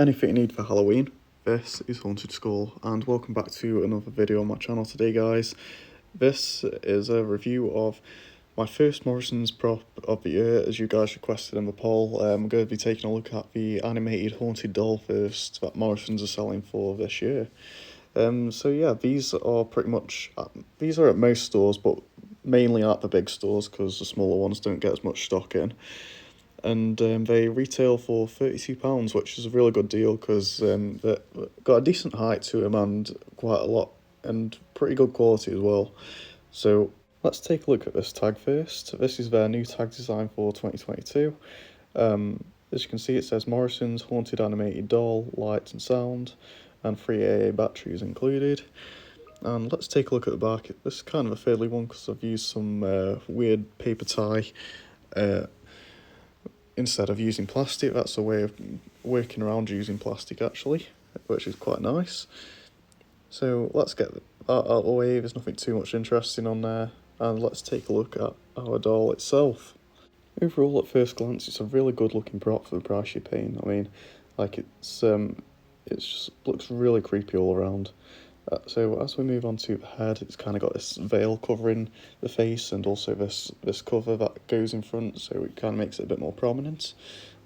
anything you need for Halloween. This is Haunted School, and welcome back to another video on my channel today, guys. This is a review of my first Morrisons prop of the year, as you guys requested in the poll. I'm going to be taking a look at the animated haunted doll first that Morrisons are selling for this year. So yeah, these are pretty much, these are at most stores, but mainly at the big stores because the smaller ones don't get as much stock in. And they retail for £32, which is a really good deal because they've got a decent height to them and quite a lot and pretty good quality as well. So let's take a look at this tag first. This is their new tag design for 2022. As you can see, it says Morrisons Haunted Animated Doll, Lights and Sound, and 3 AA batteries included. And let's take a look at the back. This is kind of a fiddly one because I've used some weird paper tie instead of using plastic. That's a way of working around using plastic actually, which is quite nice. So let's get that out of the way. There's nothing too much interesting on there, and let's take a look at our doll itself. Overall, at first glance, it's a really good looking prop for the price you're paying. I mean, like it's just looks really creepy all around. So as we move on to the head, it's kind of got this veil covering the face, and also this cover that goes in front, so it kind of makes it a bit more prominent,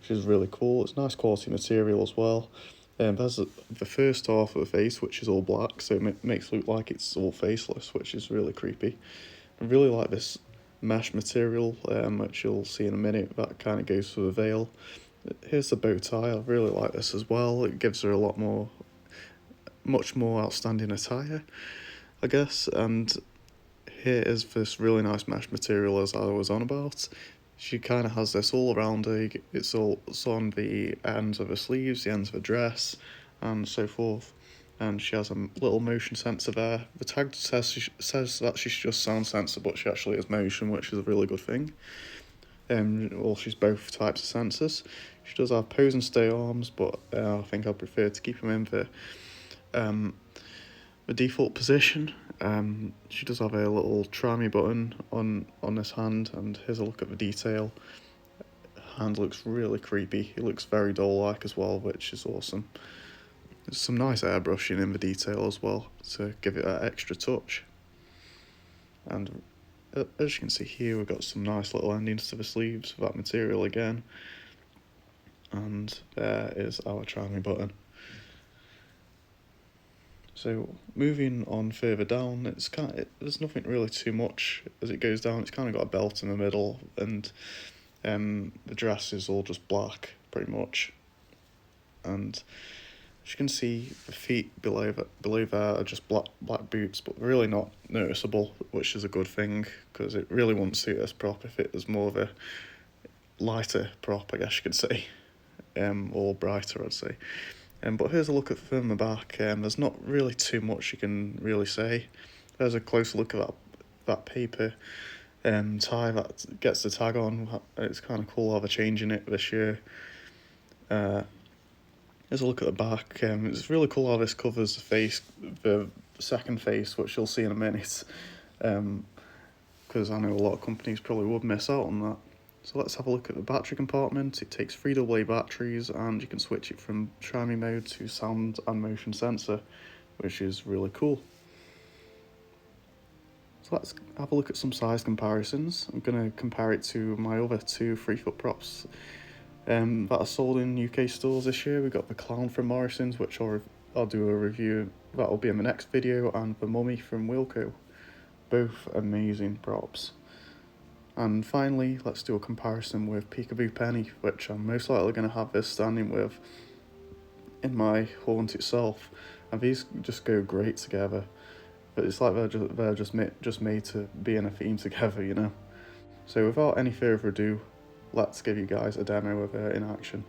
which is really cool. It's nice quality material as well. There's the first half of the face, which is all black, so it makes it look like it's all faceless, which is really creepy. I really like this mesh material, which you'll see in a minute, that kind of goes through the veil. Here's the bow tie. I really like this as well. It gives her a much more outstanding attire, I guess. And here is this really nice mesh material, as I was on about. She kind of has this all around her. It's on the ends of her sleeves, the ends of her dress, and so forth. And she has a little motion sensor there. The tag says that she's just sound sensor, but she actually has motion, which is a really good thing. Well, she's both types of sensors. She does have pose and stay arms, but I think I prefer to keep them in the default position. She does have a little try me button on this hand, and here's a look at the detail. The hand looks really creepy. It looks very doll-like as well, which is awesome. There's some nice airbrushing in the detail as well to give it that extra touch. And as you can see here, we've got some nice little endings to the sleeves for that material again. And there is our try me button. So moving on further down, there's nothing really too much as it goes down. It's kind of got a belt in the middle, and the dress is all just black pretty much. And as you can see, the feet below there are just black boots, but really not noticeable, which is a good thing because it really wouldn't suit this prop if it was more of a lighter prop, I guess you could say, or brighter, I'd say. But here's a look at from the back. There's not really too much you can really say. There's a closer look at that paper tie that gets the tag on. It's kind of cool how they're changing it this year. Here's a look at the back. It's really cool how this covers the face, the second face, which you'll see in a minute. Because I know a lot of companies probably would miss out on that. So let's have a look at the battery compartment. It takes 3 AA batteries, and you can switch it from try me mode to sound and motion sensor, which is really cool. So let's have a look at some size comparisons. I'm going to compare it to my other two 3-foot props that are sold in UK stores this year. We've got the Clown from Morrisons, which I'll do a review, that'll be in the next video, and the Mummy from Wilko. Both amazing props. And finally, let's do a comparison with Peekaboo Penny, which I'm most likely going to have this standing with in my haunt itself. And these just go great together. But it's like they're just made to be in a theme together, you know. So without any further ado, let's give you guys a demo of her in action.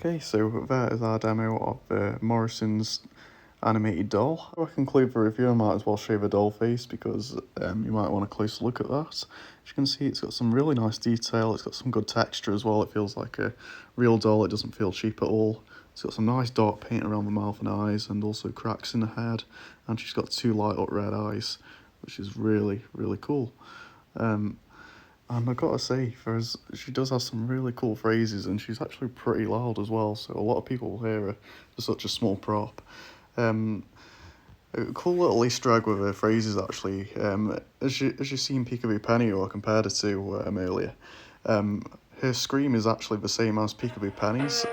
Okay, so that is our demo of the Morrisons animated doll. Before I conclude the review, I might as well show the doll face because you might want a closer look at that. As you can see, it's got some really nice detail, it's got some good texture as well, it feels like a real doll, it doesn't feel cheap at all. It's got some nice dark paint around the mouth and eyes and also cracks in the head, and she's got 2 light up red eyes, which is really, really cool. And I gotta say, she does have some really cool phrases, and she's actually pretty loud as well, so a lot of people will hear her for such a small prop. A cool little Easter egg with her phrases actually. As you seen Peekaboo Penny, who I compared her to earlier, her scream is actually the same as Peekaboo Penny's.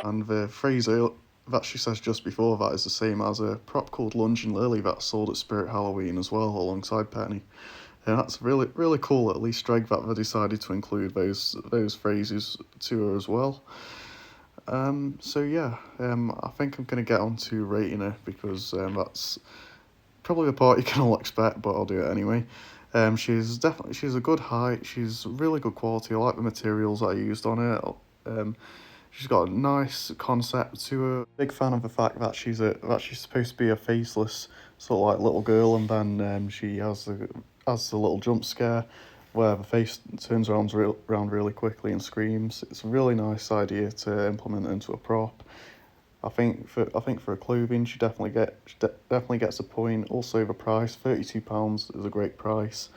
And the phrase that she says just before that is the same as a prop called Lunging Lily that's sold at Spirit Halloween as well, alongside Penny. And that's really, really cool, at least egg that they decided to include those phrases to her as well. So yeah, I think I'm going to get on to rating her because that's probably the part you can all expect, but I'll do it anyway. She's a good height, she's really good quality, I like the materials that I used on it. She's got a nice concept to her. Big fan of the fact that she's supposed to be a faceless sort of like little girl, and then she has the little jump scare where the face turns around really quickly and screams. It's a really nice idea to implement into a prop. I think for a clothing, she definitely gets a point. Also, the price, £32, is a great price.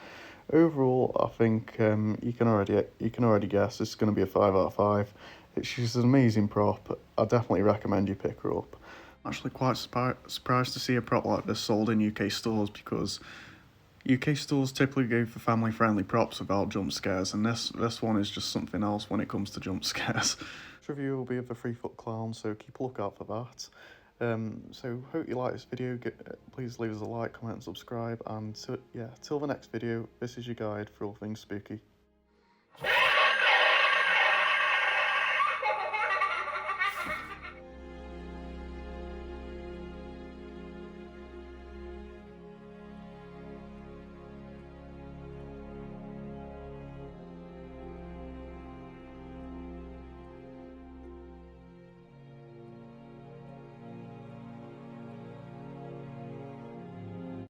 Overall, I think you can already guess it's going to be a 5 out of 5. She's an amazing prop. I definitely recommend you pick her up. I'm actually quite surprised to see a prop like this sold in UK stores because UK stores typically go for family-friendly props without jump scares, and this one is just something else when it comes to jump scares. This review will be of the 3-foot clown, so keep a lookout for that. So hope you like this video. Please leave us a like, comment, and subscribe. And yeah, till the next video, this is your guide for all things spooky.